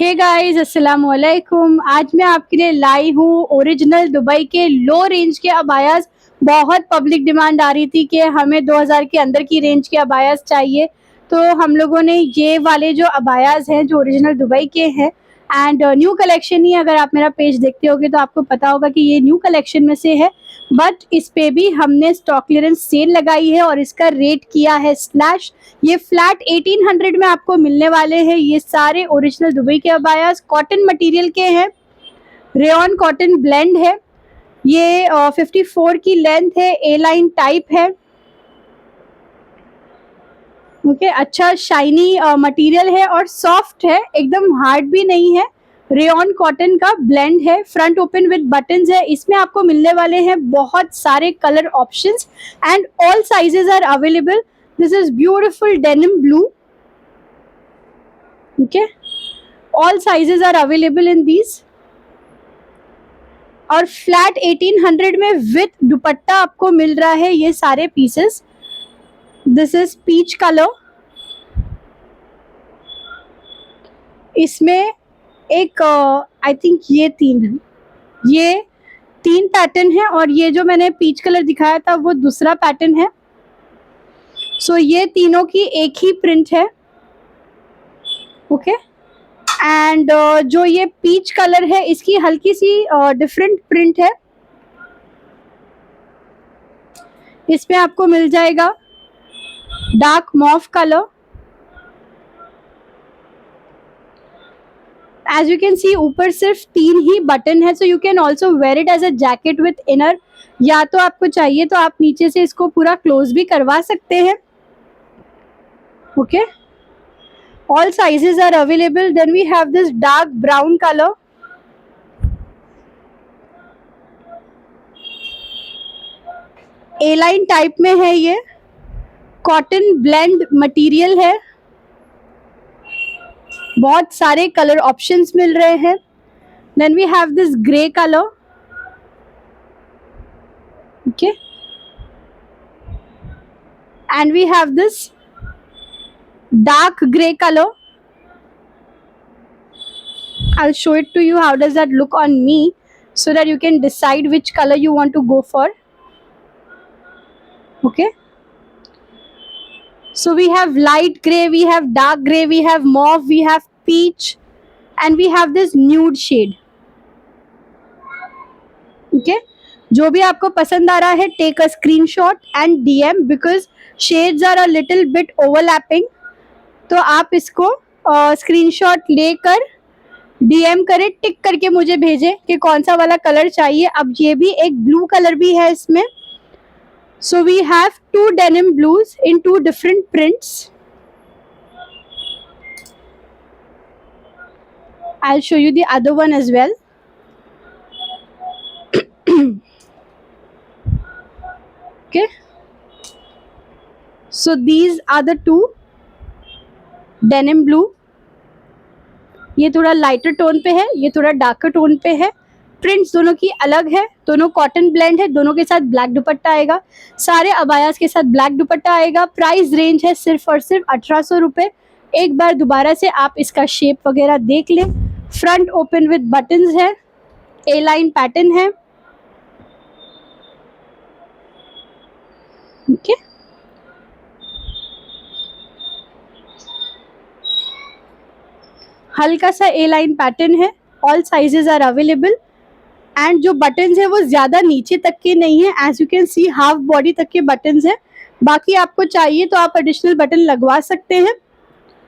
Hey guys, अस्सलाम वालेकुम। आज मैं आपके लिए लाई हूँ ओरिजिनल दुबई के लो रेंज के अबायास। बहुत पब्लिक डिमांड आ रही थी कि हमें 2000 के अंदर की रेंज के अबायास चाहिए, तो हम लोगों ने ये वाले जो अबायास हैं जो ओरिजिनल दुबई के हैं एंड न्यू कलेक्शन ही। अगर आप मेरा पेज देखते होगे तो आपको पता होगा कि ये न्यू कलेक्शन में से है, बट इस पे भी हमने स्टॉक क्लियरेंस सेल लगाई है और इसका रेट किया है स्लैश। ये फ्लैट 1800 में आपको मिलने वाले हैं। ये सारे ओरिजिनल दुबई के अबायास कॉटन मटेरियल के हैं, रेयन कॉटन ब्लेंड है। ये 54 की लेंथ है, ए लाइन टाइप है। ओके, अच्छा शाइनी मटेरियल है और सॉफ्ट है, एकदम हार्ड भी नहीं है। रेयन कॉटन का ब्लेंड है, फ्रंट ओपन विद बटन्स है। इसमें आपको मिलने वाले हैं बहुत सारे colour options and all sizes are available. This is beautiful denim blue. Okay, all sizes are available in these और फ्लैट 1800 में विथ दुपट्टा आपको मिल रहा है ये सारे pieces. This is peach colour. इसमें एक आई थिंक ये तीन पैटर्न है और ये जो मैंने पीच कलर दिखाया था वो दूसरा पैटर्न है। सो ये तीनों की एक ही प्रिंट है। ओके, एंड जो ये पीच कलर है इसकी हल्की सी डिफरेंट प्रिंट है। इसमें आपको मिल जाएगा dark mauve colour. As you can see ऊपर सिर्फ 3 ही बटन है, so you can also wear it as a jacket with inner. या तो आपको चाहिए तो आप नीचे से इसको पूरा क्लोज भी करवा सकते हैं। Okay, all sizes are available. Then we have this dark brown colour. A line type में है, ये कॉटन ब्लेंड मटेरियल है। बहुत सारे कलर ऑप्शंस मिल रहे हैं। Then we have this grey colour. Okay, and we have this dark gray color. I'll show it to you how does that look on me so that you can decide which color you want to go for. Okay, so we have light gray, we have dark gray, we have mauve, we have peach, and we have this nude shade. Okay, जो भी आपको पसंद आ रहा है take a screenshot and DM because shades are a little bit overlapping. तो आप इसको screenshot लेकर डीएम करें, टिक करके मुझे भेजें कि कौन सा वाला कलर चाहिए। अब ये भी एक ब्लू कलर भी है इसमें। So we have 2 denim blues in 2 different prints. I will show you the other one as well. Okay, so these are the 2 denim blue. ये थोड़ा लाइटर टोन पे है, ये थोड़ा डार्कर टोन पे है। प्रिंट्स दोनों की अलग है, दोनों कॉटन ब्लेंड है, दोनों के साथ ब्लैक दुपट्टा आएगा। सारे अबायास के साथ ब्लैक दुपट्टा आएगा। प्राइस रेंज है सिर्फ और सिर्फ 1800 रुपये। एक बार दोबारा से आप इसका शेप वगैरह देख लें। फ्रंट ओपन विद बटन्स है, ए लाइन पैटर्न है। ओके, हल्का सा ए लाइन पैटर्न है। All sizes are available and जो बटन्स है वो ज़्यादा नीचे तक के नहीं है। As you can see half body तक के बटन्स है। बाकी आपको चाहिए तो आप एडिशनल बटन लगवा सकते हैं।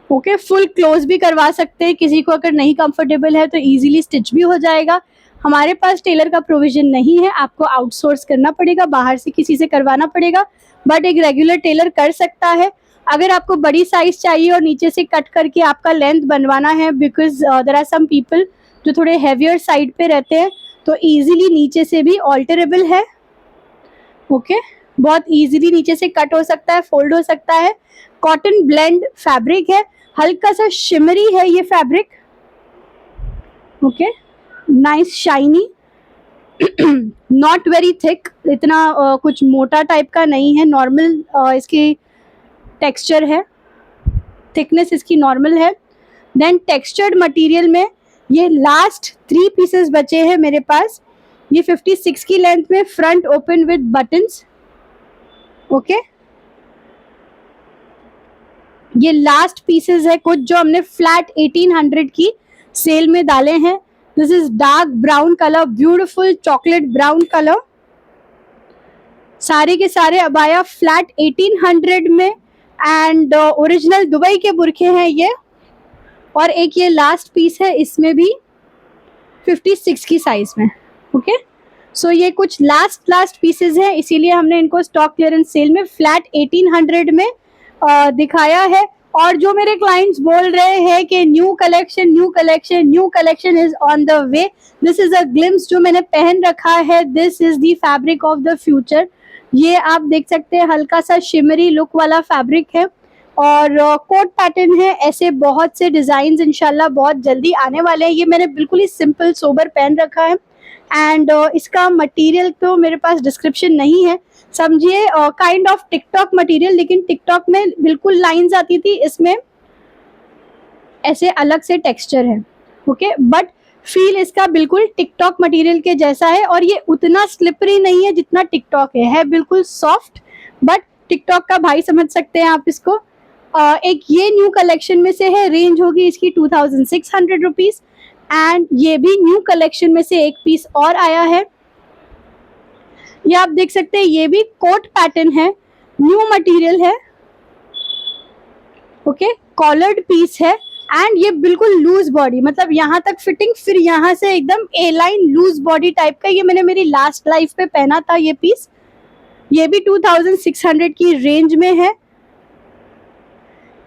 ओके, फुल क्लोज भी करवा सकते हैं। किसी को अगर नहीं कंफर्टेबल है तो इजीली स्टिच भी हो जाएगा। हमारे पास टेलर का प्रोविजन नहीं है, आपको आउटसोर्स करना पड़ेगा, बाहर से किसी से करवाना पड़ेगा, बट एक रेगुलर टेलर कर सकता है। अगर आपको बड़ी साइज चाहिए और नीचे से कट करके आपका लेंथ बनवाना है, because there are some people जो थोड़े हैवियर साइड पे रहते हैं, तो इजीली नीचे से भी ऑल्टरेबल है। ओके, बहुत इजीली नीचे से कट हो सकता है, फोल्ड हो सकता है। कॉटन ब्लेंड फैब्रिक है, हल्का सा शिमरी है ये fabric. Okay, nice shiny, not very thick, इतना कुछ मोटा टाइप का नहीं है। नॉर्मल इसकी टेक्सचर है, थिकनेस इसकी नॉर्मल है। देन टेक्सचर्ड मटेरियल में ये लास्ट 3 पीसेस बचे हैं मेरे पास। ये 56 की लेंथ में, front open with buttons. Okay, ये लास्ट पीसेस है कुछ जो हमने फ्लैट 1800 की सेल में डाले हैं। This is dark brown colour, beautiful chocolate brown colour. सारे के सारे अबाया फ्लैट 1800 में एंड ओरिजिनल दुबई के बुरखे हैं ये। और एक ये लास्ट पीस है, इसमें भी 56 की साइज में। ओके, सो ये कुछ लास्ट पीसेस हैं, इसीलिए हमने इनको स्टॉक क्लियरेंस सेल में फ्लैट 1800 में दिखाया है। और जो मेरे क्लाइंट्स बोल रहे हैं कि new collection is on the way, this is a glimpse जो मैंने पहन रखा है। This is the fabric of the future. ये आप देख सकते हैं, हल्का सा शिमरी लुक वाला फैब्रिक है और कोट पैटर्न है। ऐसे बहुत से डिजाइन इंशाल्लाह बहुत जल्दी आने वाले हैं। ये मैंने बिल्कुल ही सिंपल सोबर पहन रखा है एंड इसका मटेरियल तो मेरे पास डिस्क्रिप्शन नहीं है, समझिए काइंड ऑफ टिकटॉक मटेरियल। लेकिन टिकटॉक में बिल्कुल लाइंस आती थी, इसमें ऐसे अलग से टेक्सचर है। ओके, बट फील इसका बिल्कुल टिकटॉक मटेरियल के जैसा है और ये उतना स्लिपरी नहीं है जितना टिकटॉक है बिल्कुल सॉफ्ट, बट टिकटॉक का भाई समझ सकते हैं आप इसको। एक ये न्यू कलेक्शन में से है, रेंज होगी इसकी 2600 रुपीज। एंड ये भी न्यू कलेक्शन में से एक पीस और आया है, ये आप देख सकते हैं, ये भी कोट पैटर्न है, न्यू मटेरियल है। ओके, कॉलर्ड पीस है एंड ये बिल्कुल लूज बॉडी, मतलब यहाँ तक फिटिंग, फिर यहाँ से एकदम ए लाइन लूज बॉडी टाइप का। ये मैंने मेरी लास्ट लाइफ पे पहना था ये पीस। ये भी 2600 की रेंज में है।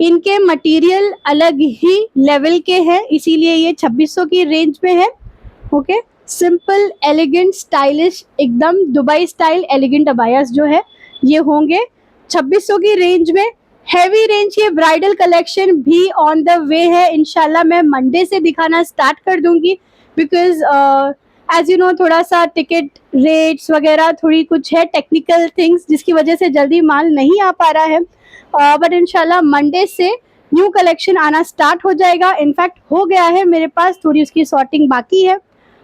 इनके मटेरियल अलग ही लेवल के हैं, इसीलिए ये 2600 की रेंज में है। ओके, सिंपल एलिगेंट स्टाइलिश एकदम दुबई स्टाइल एलिगेंट अबायास जो है ये होंगे 2600 की रेंज में। हैवी रेंज ये ब्राइडल कलेक्शन भी ऑन द वे है, इंशाल्लाह मैं मंडे से दिखाना स्टार्ट कर दूंगी, बिकॉज एज यू नो थोड़ा सा टिकट रेट्स वगैरह थोड़ी कुछ है टेक्निकल थिंग्स जिसकी वजह से जल्दी माल नहीं आ पा रहा है। बट इंशाल्लाह मंडे से न्यू कलेक्शन आना स्टार्ट हो जाएगा। इनफैक्ट हो गया है मेरे पास, थोड़ी उसकी सॉर्टिंग बाकी है।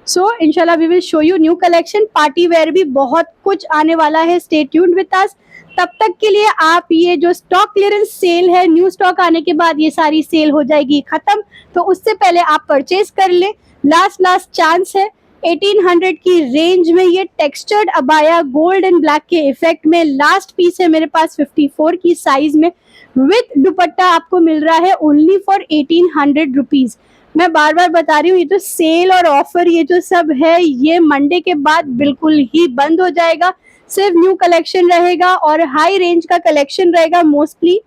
सो इंशाल्लाह we will show you new collection. Party wear भी बहुत कुछ आने वाला है, स्टे ट्यून्ड विद अस। तब तक के लिए आप ये जो स्टॉक क्लियरेंस सेल है, न्यू स्टॉक आने के बाद ये सारी सेल हो जाएगी खत्म, तो उससे पहले आप परचेज कर ले, लास्ट चांस है। 1800 की रेंज में ये textured abaya gold and black के इफेक्ट में लास्ट पीस है मेरे पास 54 की साइज में विद दुपट्टा आपको मिल रहा है ओनली फॉर 1800 रुपीज। मैं बार बार बता रही हूँ, ये तो सेल और ऑफर ये जो सब है ये मंडे के बाद बिल्कुल ही बंद हो जाएगा। सिर्फ न्यू कलेक्शन रहेगा और हाई रेंज का कलेक्शन रहेगा, मोस्टली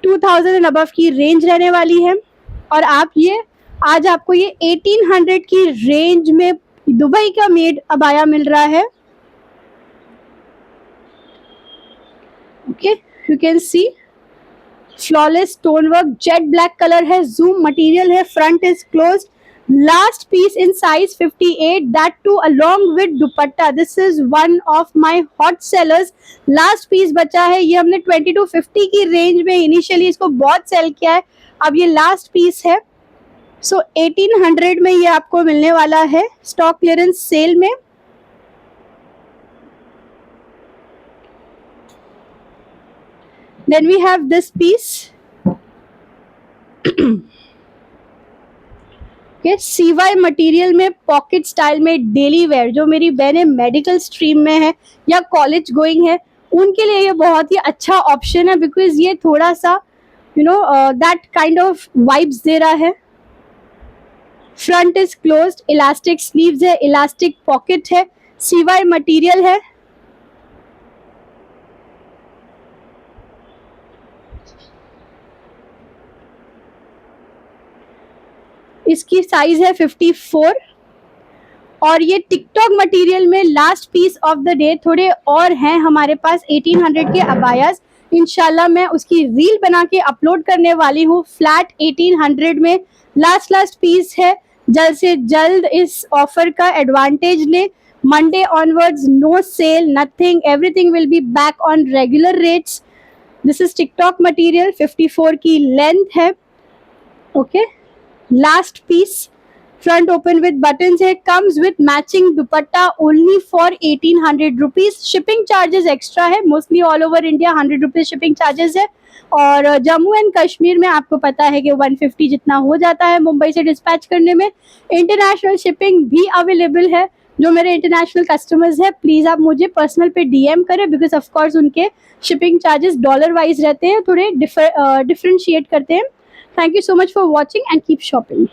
2000 एंड अबव की रेंज रहने वाली है। और आप ये आज आपको ये 1800 की रेंज में दुबई का मेड अबाया मिल रहा है। Okay, you can see flawless stone work, jet black colour है, जूम मटेरियल है, front is closed, last piece in size 58, that too along with dupatta. This is one of my hot sellers. Last piece बचा है, ये हमने 2250 की range में initially इसको बहुत सेल किया है, अब ये लास्ट पीस है। सो 1800 में ये आपको मिलने वाला है स्टॉक क्लियरेंस सेल में। Then we have this piece. okay, CY material में पॉकेट स्टाइल में डेली वेयर, जो मेरी बहनें मेडिकल स्ट्रीम में है या कॉलेज गोइंग है उनके लिए ये बहुत ही अच्छा ऑप्शन है, बिकॉज ये थोड़ा सा you know that kind of vibes दे रहा है। Front is closed, elastic sleeves है, इलास्टिक पॉकेट है, CY मटेरियल है। इसकी साइज है 54 और ये टिकटॉक मटेरियल में last piece of the day. थोड़े और हैं हमारे पास 1800 के अबायास, इंशाल्लाह मैं उसकी रील बना के अपलोड करने वाली हूँ। फ्लैट 1800 में लास्ट पीस है, जल्द से जल्द इस ऑफर का एडवांटेज ले। Monday onwards no sale, nothing, everything will be back on regular rates. This is TikTok material, 54 की लेंथ है। Okay, last piece front open with buttons है, comes with matching dupatta only for 1800 rupees. Shipping charges extra है, mostly all over India 100 rupees shipping charges है, और Jammu and Kashmir में आपको पता है कि 150 जितना हो जाता है मुंबई से डिस्पैच करने में। इंटरनेशनल शिपिंग भी अवेलेबल है। जो मेरे इंटरनेशनल कस्टमर्स है, प्लीज आप मुझे पर्सनल पे DM करें, बिकॉज ऑफ कोर्स उनके शिपिंग चार्जेस डॉलर वाइज रहते हैं, थोड़े डिफरेंशिएट करते हैं। Thank you so much for watching and keep shopping.